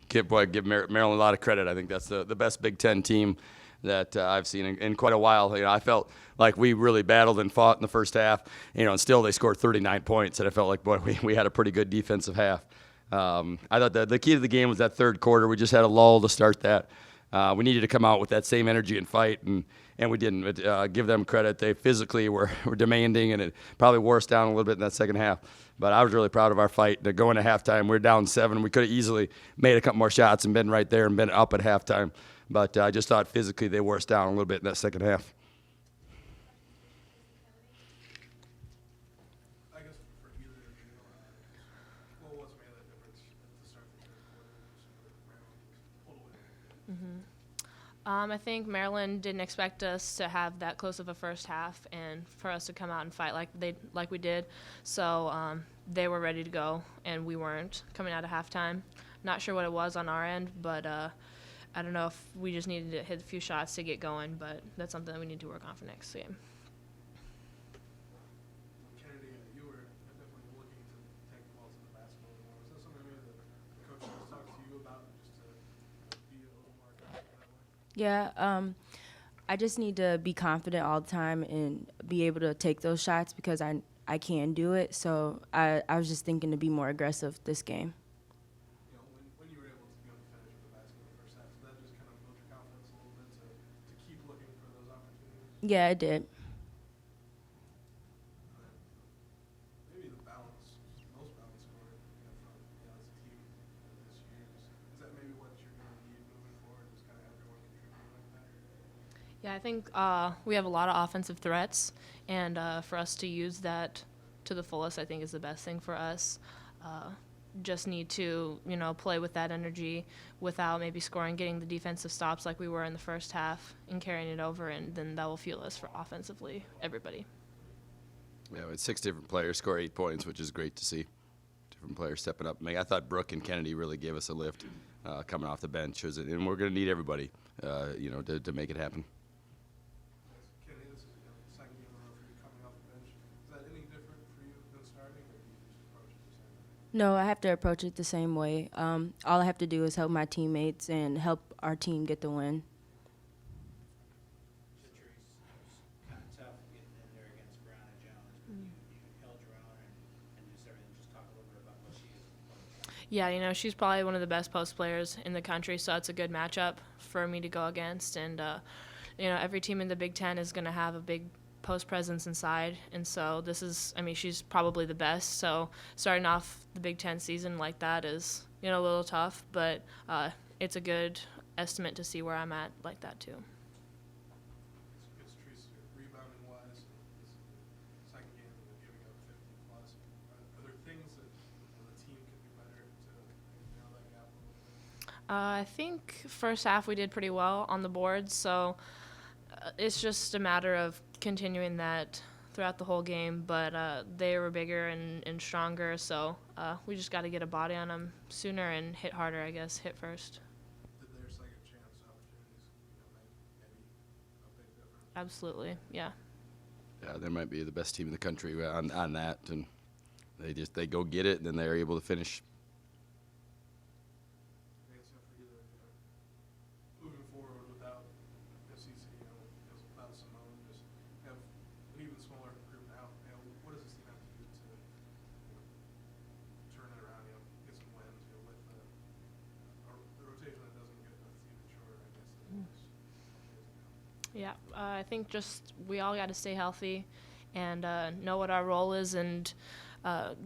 Give Maryland a lot of credit. I think that's the best Big Ten team that I've seen in quite a while. I felt like we really battled and fought in the first half, and still they scored 39 points, and I felt like, boy, we had a pretty good defensive half. I thought the key to the game was that third quarter. We just had a lull to start that. We needed to come out with that same energy and fight, and we didn't. But, give them credit. They physically were demanding, and it probably wore us down a little bit in that second half. But I was really proud of our fight. To go into halftime, we were down 7. We could have easily made a couple more shots and been right there and been up at halftime. But I just thought physically they wore us down a little bit in that second half. I guess for either of you, what was made that difference at the start of the third quarter? Maryland pulled away. I think Maryland didn't expect us to have that close of a first half and for us to come out and fight like we did. So they were ready to go, and we weren't coming out of halftime. Not sure what it was on our end, but I don't know if we just needed to hit a few shots to get going, but that's something that we need to work on for next game. Kennedy, you were definitely looking to take the ball to the basket a little more. Was that something maybe the coach has talked to you about, just to be a little more aggressive that way? Yeah, I just need to be confident all the time and be able to take those shots because I can do it. So I was just thinking to be more aggressive this game. When you were able to go and finish with the basket in the first half, did that just kind of build your confidence a little bit to keep looking for those opportunities? Yeah, it did. Maybe the most balanced scorer from as a team this year. Is that maybe what you're going to need moving forward? Just kind of everyone contributing like that? Yeah, I think we have a lot of offensive threats, and for us to use that to the fullest, I think is the best thing for us. Just need to, play with that energy without maybe scoring, getting the defensive stops like we were in the first half and carrying it over, and then that will fuel us for offensively, everybody. Yeah, we had 6 different players score 8 points, which is great to see. Different players stepping up. I thought Brooke and Kennedy really gave us a lift coming off the bench, and we're going to need everybody, to make it happen. Kennedy, this is the second game in a row for you coming off the bench. Is that any different for you than starting, or do you just approach it the same way? No, I have to approach it the same way. All I have to do is help my teammates and help our team get the win. Chatrice, it was kind of tough getting in there against Brown and Jones, but you held your own and just everything. Just talk a little bit about what she is. Yeah, she's probably one of the best post players in the country, so it's a good matchup for me to go against. And, every team in the Big Ten is going to have a big post presence inside, and so she's probably the best. So starting off the Big Ten season like that is, a little tough, but it's a good estimate to see where I'm at like that too. It's Chatrice, rebounding wise, this is the second game that they're giving up 50 plus. Are there things that the team could do better to narrow that gap a little bit? I think first half we did pretty well on the boards, so it's just a matter of continuing that throughout the whole game, but they were bigger and stronger, so we just got to get a body on them sooner and hit harder, I guess, hit first. Did their second chance opportunities make maybe a big difference? Absolutely, yeah. Yeah, they might be the best team in the country on that, and they go get it, and then they're able to finish. I guess for either of you, moving forward without FCC, without Simone, just have an even smaller group now. What does this team have to do to turn it around? Get some wins with the rotation that doesn't get even shorter, I guess. Than it was a couple days ago. Yeah, I think just we all got to stay healthy and know what our role is and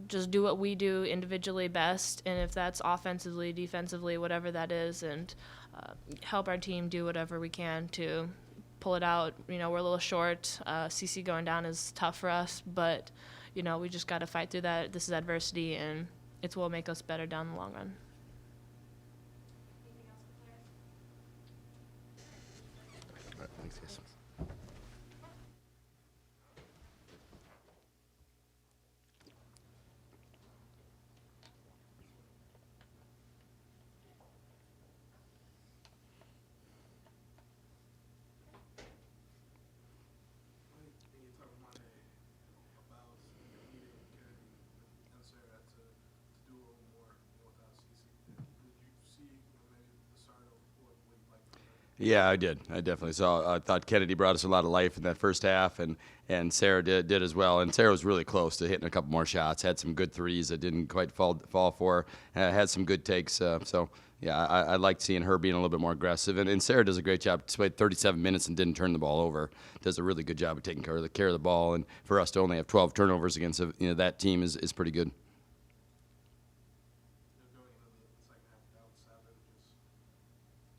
just do what we do individually best, and if that's offensively, defensively, whatever that is, and help our team do whatever we can to pull it out. We're a little short. CC going down is tough for us, but, we just got to fight through that. This is adversity, and it will make us better down the long run. All right, thanks, guys. When you talk Monday about needing Kennedy and Sarah to do a little more without CC, Yeah, I did. I definitely saw. I thought Kennedy brought us a lot of life in that first half, and Sarah did as well. And Sarah was really close to hitting a couple more shots. Had some good threes that didn't quite fall for. Her. Had some good takes. So yeah, I liked seeing her being a little bit more aggressive. And Sarah does a great job. She played 37 minutes and didn't turn the ball over. Does a really good job of taking care of the ball. And for us to only have 12 turnovers against that team is pretty good. Going into the second half down 7,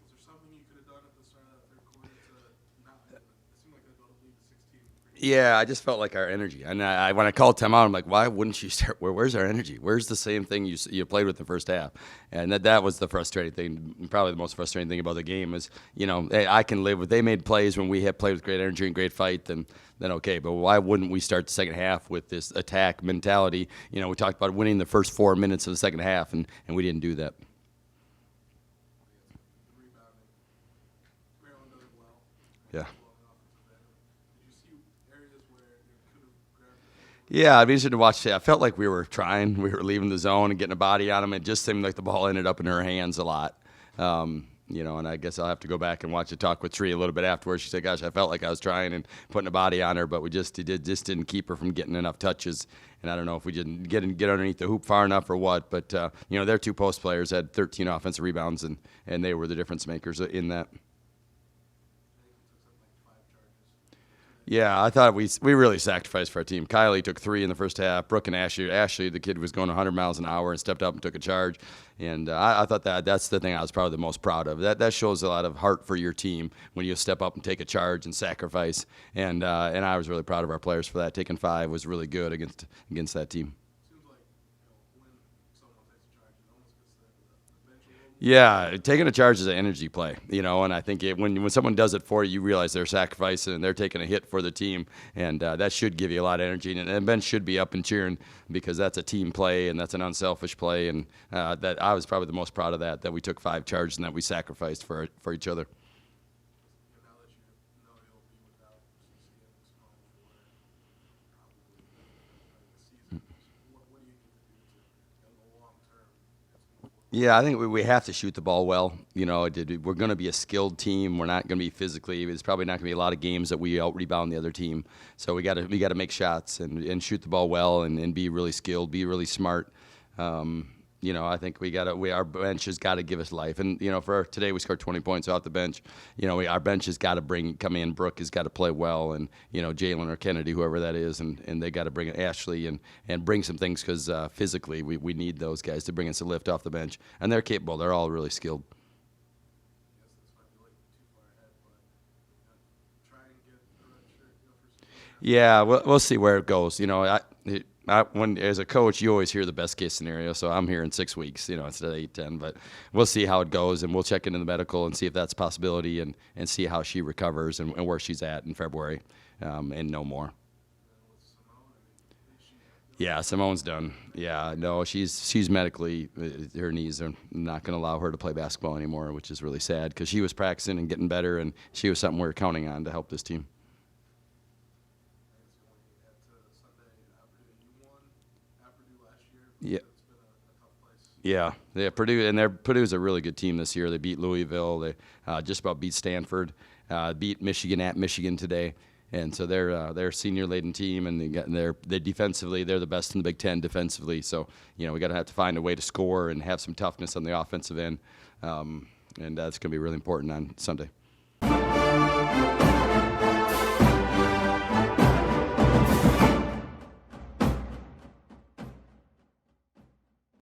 was there something you could have done at the start of that third quarter to not? It seemed like they go to lead to 16. Yeah, I just felt like our energy. And when I called timeout, I'm like, why wouldn't you start? Where's our energy? Where's the same thing you played with the first half? And that was the frustrating thing. Probably the most frustrating thing about the game is, hey, I can live with. They made plays when we had played with great energy and great fight. Then okay. But why wouldn't we start the second half with this attack mentality? We talked about winning the first 4 minutes of the second half, and we didn't do that. Rebounding. Maryland does it well. Yeah. Well on the offensive end. Did you see areas where you could have grabbed it? Yeah, I'd be interested to watch. I felt like we were trying. We were leaving the zone and getting a body on them. It just seemed like the ball ended up in her hands a lot. And I guess I'll have to go back and watch the talk with Tree a little bit afterwards. She said, "Gosh, I felt like I was trying and putting a body on her, but we just didn't keep her from getting enough touches." And I don't know if we didn't get underneath the hoop far enough or what. But their two post players had 13 offensive rebounds, and they were the difference makers in that. Yeah, I thought we really sacrificed for our team. Kylie took 3 in the first half. Brooke and Ashley, the kid was going 100 miles an hour and stepped up and took a charge. And I thought that's the thing I was probably the most proud of. That shows a lot of heart for your team when you step up and take a charge and sacrifice. And I was really proud of our players for that. Taking 5 was really good against that team. Seems like when someone takes a charge, it almost gets the bench a little. Yeah, taking a charge is an energy play, and I think when someone does it for you, you realize they're sacrificing and they're taking a hit for the team, and that should give you a lot of energy. And the bench should be up and cheering because that's a team play and that's an unselfish play. And that I was probably the most proud of that we took 5 charges and that we sacrificed for each other. Now that you know you'll be without CC and Simone for probably the season, what do you need to do to, in the long term, move forward? Yeah, I think we have to shoot the ball well. We're going to be a skilled team. We're not going to be physically. There's probably not going to be a lot of games that we out rebound the other team. So we got to make shots and shoot the ball well and be really skilled, be really smart. I think our bench has got to give us life. And for today we scored 20 points off the bench. Our bench has got to come in. Brooke has got to play well, and Jalen or Kennedy, whoever that is, and they got to bring in Ashley and bring some things because physically we need those guys to bring us a lift off the bench, and they're capable. They're all really skilled. Yes, this might be like too far ahead, but try and get the red shirt, for some. Yeah, we'll see where it goes. When as a coach, you always hear the best case scenario. So I'm here in 6 weeks, instead of 8-10. But we'll see how it goes, and we'll check into the medical and see if that's a possibility, and see how she recovers and where she's at in February, and no more. Yeah, Simone's done. Yeah, no, she's medically, her knees are not going to allow her to play basketball anymore, which is really sad because she was practicing and getting better, and she was something we were counting on to help this team. Yeah. Yeah, Purdue's a really good team this year. They beat Louisville. They just about beat Stanford. Beat Michigan at Michigan today, and so they're a senior-laden team, and they defensively they're the best in the Big Ten defensively. So we got to have to find a way to score and have some toughness on the offensive end, and that's going to be really important on Sunday.